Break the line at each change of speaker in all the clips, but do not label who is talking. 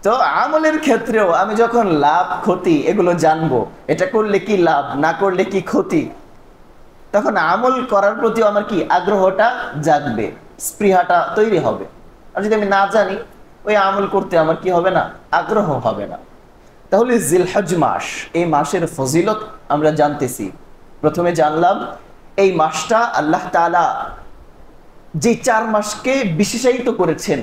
তো আমলের ক্ষেত্রেও আমি যখন লাভ ক্ষতি এগুলো জানবো, এটা করলে কি লাভ, না করলে কি ক্ষতি, তখন আমল করার প্রতি আমার কি আগ্রহটা জাগবে, স্পৃহাটা তৈরি হবে। আর যদি আমি না জানি, ওই আমল করতে আমার কি হবে না, আগ্রহ হবে না। তাহলে জিলহজ মাস, এই মাসের ফজিলত আমরা জানতেছি। প্রথমে জানলাম এই মাসটা আল্লাহ তাআলা যে 4 মাসকে বিশেষায়িত করেছেন,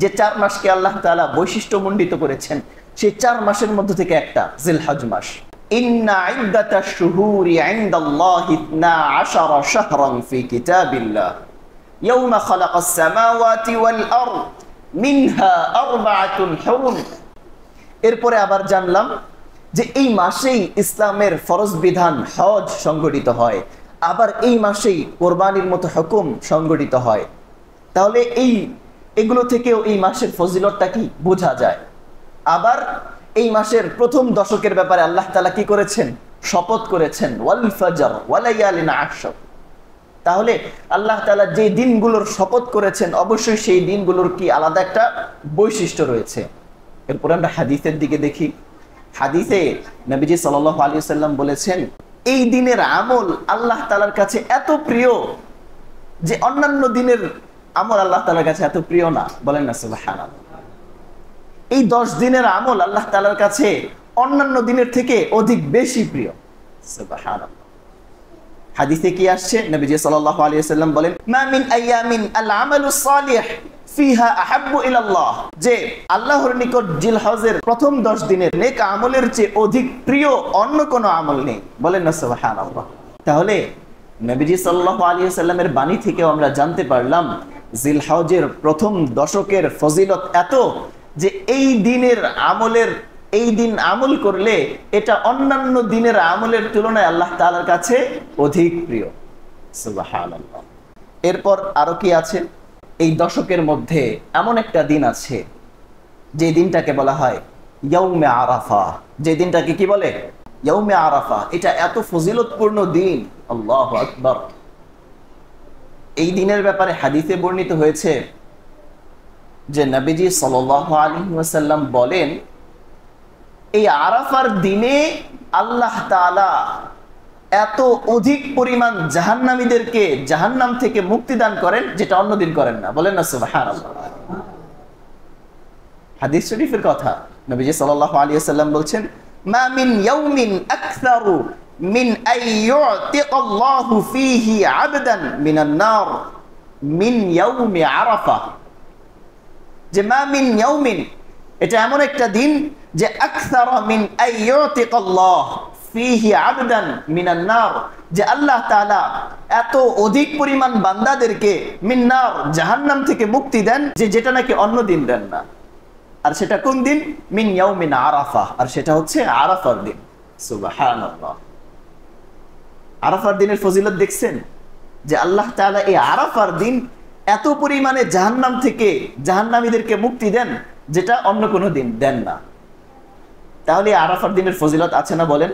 যে 4 মাসকে আল্লাহ তাআলা বৈশিষ্ট্যমণ্ডিত করেছেন, সেই 4 মাসের মধ্য থেকে একটা জিলহজ মাস। ইন্না ইদ্দাতাশ শুহুরি ইনদাল্লাহি 12 শাহরান ফি কিতাবিল্লাহ ইয়াওমা খালাকাস সামাওয়াতি ওয়াল আরদ মিনহা আরবাআতুন হুরুম। এরপরে আবার জানলাম যে এই মাসেই ইসলামের ফরজ বিধান হজ সংগঠিত হয়, আবার এই মাসেই কোরবানির মতো হুকুম সংগঠিত হয়। তাহলে এগুলো থেকেও এই মাসের ফজিলতটা কি বোঝা যায়। আবার এই মাসের প্রথম দশকের ব্যাপারে আল্লাহ তাআলা কি করেছেন, শপথ করেছেন, ওয়াল ফাজর ওয়ালায়ালিন আশর। তাহলে আল্লাহ তাআলা যে দিনগুলোর শপথ করেছেন, অবশ্যই সেই দিনগুলোর কি আলাদা একটা বৈশিষ্ট্য রয়েছে। এরপর আমরা হাদিসের দিকে দেখি। হাদিসে নবীজি সাল্লাল্লাহু আলাইহি ওয়াসাল্লাম বলেছেন, এই দিনের আমল আল্লাহ তাআলার কাছে এত প্রিয় যে অন্যান্য দিনের আমল আল্লাহ তাআলার কাছে এত প্রিয় না। বলেন না সুবহানাল্লাহ। এই 10 দিনের আমল আল্লাহ তাআলার কাছে অন্যান্য দিনের থেকে অধিক বেশি প্রিয়। সুবহানাল্লাহ। হাদিসে কি আসছে, নবীজি সাল্লাল্লাহু আলাইহি ওয়াসাল্লাম বলেন, মা মিন আইয়ামিন আল আমালুস সালিহ ফিহা আহাব্বু ইলাল্লাহ, যে আল্লাহর নিকট জিলহজের প্রথম 10 দিনের নেক আমলের চেয়ে অধিক প্রিয় অন্য কোনো আমল নেই। বলেন না সুবহানাল্লাহ। তাহলে নবীজি সাল্লাল্লাহু আলাইহি ওয়াসাল্লামের বাণী থেকে আমরা জানতে পারলাম জিলহজের প্রথম দশকের ফজিলত এত যে এই দিন আমল করলে এটা অন্যান্য দিনের আমলের তুলনায় আল্লাহ তাআলার কাছে অধিক প্রিয়। সুবহানাল্লাহ। এরপর আরো কি আছে, এই দশকের মধ্যে এমন একটা দিন আছে যে দিনটাকে বলা হয় ইয়াউমে আরাফা। যে দিনটাকে কি বলে, ইয়াউমে আরাফা। এটা এত ফজিলতপূর্ণ দিন, আল্লাহু আকবার। এই দিনের ব্যাপারে হাদিসে বর্ণিত হয়েছে যে নবীজি সাল্লাল্লাহু আলাইহি ওয়াসাল্লাম বলেন, এই আরাফার দিনে আল্লাহ তাআলা এত অধিক পরিমাণ জাহান্নামীদেরকে জাহান্নাম থেকে মুক্তি দান করেন যেটা অন্যদিন করেন না। বলেন না সুবহানাল্লাহ। হাদিস শরীফের কথা, নবীজি সাল্লাল্লাহু আলাইহি ওয়াসাল্লাম বলছেন, মা মিন ইয়াউমিন আকসারু মিন আইয়ুতিকাল্লাহু ফীহি আবদান মিনান নার মিন ইয়াউমি আরাফা। যে মা মিন ইয়াউমিন, এটা এমন একটা দিন যে আকসারা মিন আইয়ুতিকাল্লাহ ফীহি আবদান মিনান নার, যে আল্লাহ তাআলা এত অধিক পরিমাণ বান্দাদেরকে মিন নার জাহান্নাম থেকে মুক্তি দেন যেটা নাকি অন্য দিন দেন না। আর সেটা কোন দিন, মিন ইয়াউমিন আরাফা, আর সেটা হচ্ছে আরাফার দিন। সুবহানাল্লাহ। আরাফার দিনের ফজিলত দেখছেন যে আল্লাহ তাআলা এই আরাফার দিন এত পরিমাণে জাহান্নাম থেকে জাহান্নামীদেরকে মুক্তি দেন যেটা অন্য কোনো দিন দেন না। তাহলে আরাফার দিনের ফজিলত আছে না বলেন।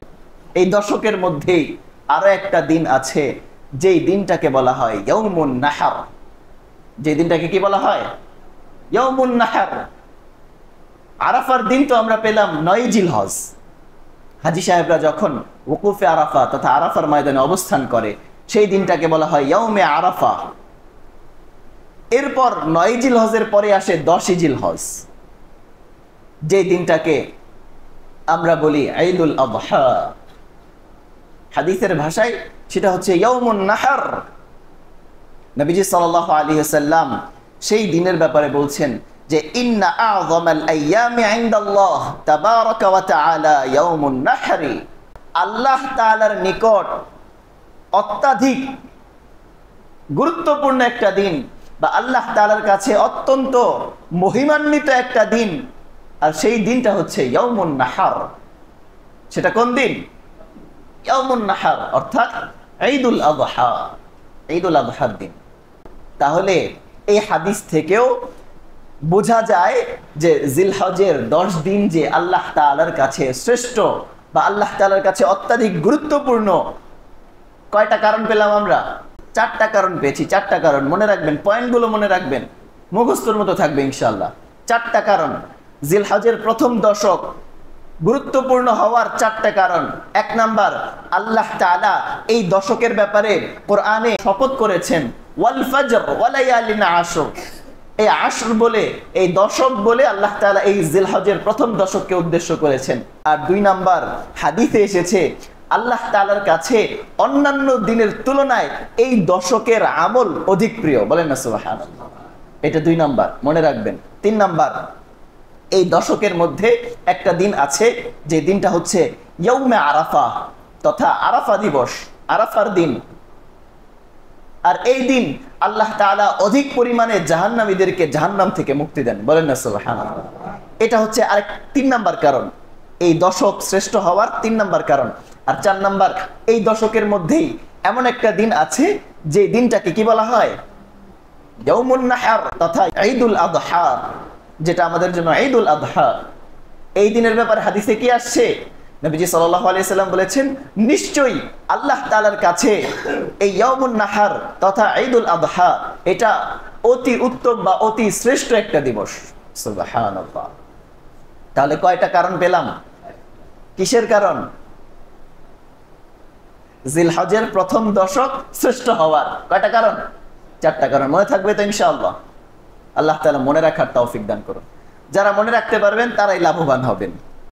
এই দশকের মধ্যেই আরো একটা দিন আছে, যেই দিনটাকে বলা হয় ইয়াউমুন নাহর। যে দিনটাকে কি বলা হয়, ইয়াউমুন নাহর। আরাফার দিন তো আমরা পেলাম 9 জিলহজ। হাজী সাহেবরা যখন ওকুফে আরাফা তথা আরাফার ময়দানে অবস্থান করে, সেই দিনটাকে বলা হয় ইয়াউমে আরাফা। এরপর 9 জিলহজের পরে আসে 10 জিলহজ, যে দিনটাকে আমরা বলি ঈদুল আযহা। হাদিসের ভাষায় সেটা হচ্ছে ইয়াউমুন নাহর। নবীজি সাল্লাল্লাহু আলাইহি ওয়াসাল্লাম সেই দিনের ব্যাপারে বলছেন যে ইন্না আযমাল আইয়ামি ইনদাল্লাহ তাবারাকা ওয়া তাআলা ইয়াউমুন নাহরি। আল্লাহ তাআলার নিকট অত্যাধিক গুরুত্বপূর্ণ একটা দিন, বা আল্লাহ তাআলার কাছে অত্যন্ত মহিমান্বিত একটা দিন, আর সেই দিনটা হচ্ছে ইয়াউমুন নাহর। সেটা কোন দিন, ইয়াউমুন নাহর, অর্থাৎ ঈদুল আযহা, ঈদুল আযহার দিন। তাহলে এই হাদিস থেকেও বোঝা যায় যে জিলহজের 10 দিন যে আল্লাহ তাআলার কাছে শ্রেষ্ঠ বা আল্লাহ তাআলার কাছে অত্যাধিক গুরুত্বপূর্ণ। কয়টা কারণ পেলাম আমরা, 4টা কারণ পেয়েছি। 4টা কারণ মনে রাখবেন, পয়েন্টগুলো মনে রাখবেন, মুখস্থর মতো থাকবে ইনশাআল্লাহ। 4টা কারণ জিলহজের প্রথম দশক গুরুত্বপূর্ণ হওয়ার 4টা কারণ। 1 নাম্বার, আল্লাহ তাআলা এই দশকের ব্যাপারে কোরআনে শপথ করেছেন, ওয়াল ফাজর ওয়া লায়ালিন আশর। এই আশর বলে, এই দশক বলে আল্লাহ তাআলা এই জিলহজের প্রথম দশককে উদ্দেশ্য করেছেন। আর 2 নাম্বার, হাদিসে এসেছে আল্লাহ তাআলার কাছে অন্যান্য দিনের তুলনায় এই দশকের আমল অধিক প্রিয়। বলেন না সুবহানাল্লাহ। এটা 2 নাম্বার, মনে রাখবেন। 3 নাম্বার, এই দশকের মধ্যে একটা দিন আছে যে দিনটা হচ্ছে ইয়াউমে আরাফা তথা আরাফা দিবস, আরাফার দিন। আর এই দিন আল্লাহ তাআলা অধিক পরিমাণে জাহান্নামীদেরকে জাহান্নাম থেকে মুক্তি দেন। বলেন না সুবহানাল্লাহ। এটা হচ্ছে আরেক 3 নাম্বার কারণ, এই দশক শ্রেষ্ঠ হওয়ার 3 নাম্বার কারণ। আর 4 নাম্বার, এই দশকের মধ্যেই এমন একটা দিন আছে যে দিনটাকে কি বলা হয়? ইয়াউমুন নাহর তথা ঈদুল আযহা, যেটা আমাদের জন্য ঈদুল আযহা। এই দিনের ব্যাপারে হাদিসে কি আসছে? নবীজি সাল্লাল্লাহু আলাইহি সাল্লাম বলেছেন, নিশ্চয়ই আল্লাহ তাআলার কাছে এই ইয়াউমুন নাহর তথা ঈদুল আযহা এটা অতি উত্তম বা অতি শ্রেষ্ঠ একটা দিবস। সুবহানাল্লাহ। তাহলে কয়টা কারণ পেলাম? কিসের কারণ? জিলহজের প্রথম দশক শ্রেষ্ঠ হওয়ার কয়টা কারণ? 4টা কারণ। মনে থাকবে তো ইনশাআল্লাহ? আল্লাহ তাআলা মনে রাখার তৌফিক দান করুন। যারা মনে রাখতে পারবেন তারাই লাভবান হবেন।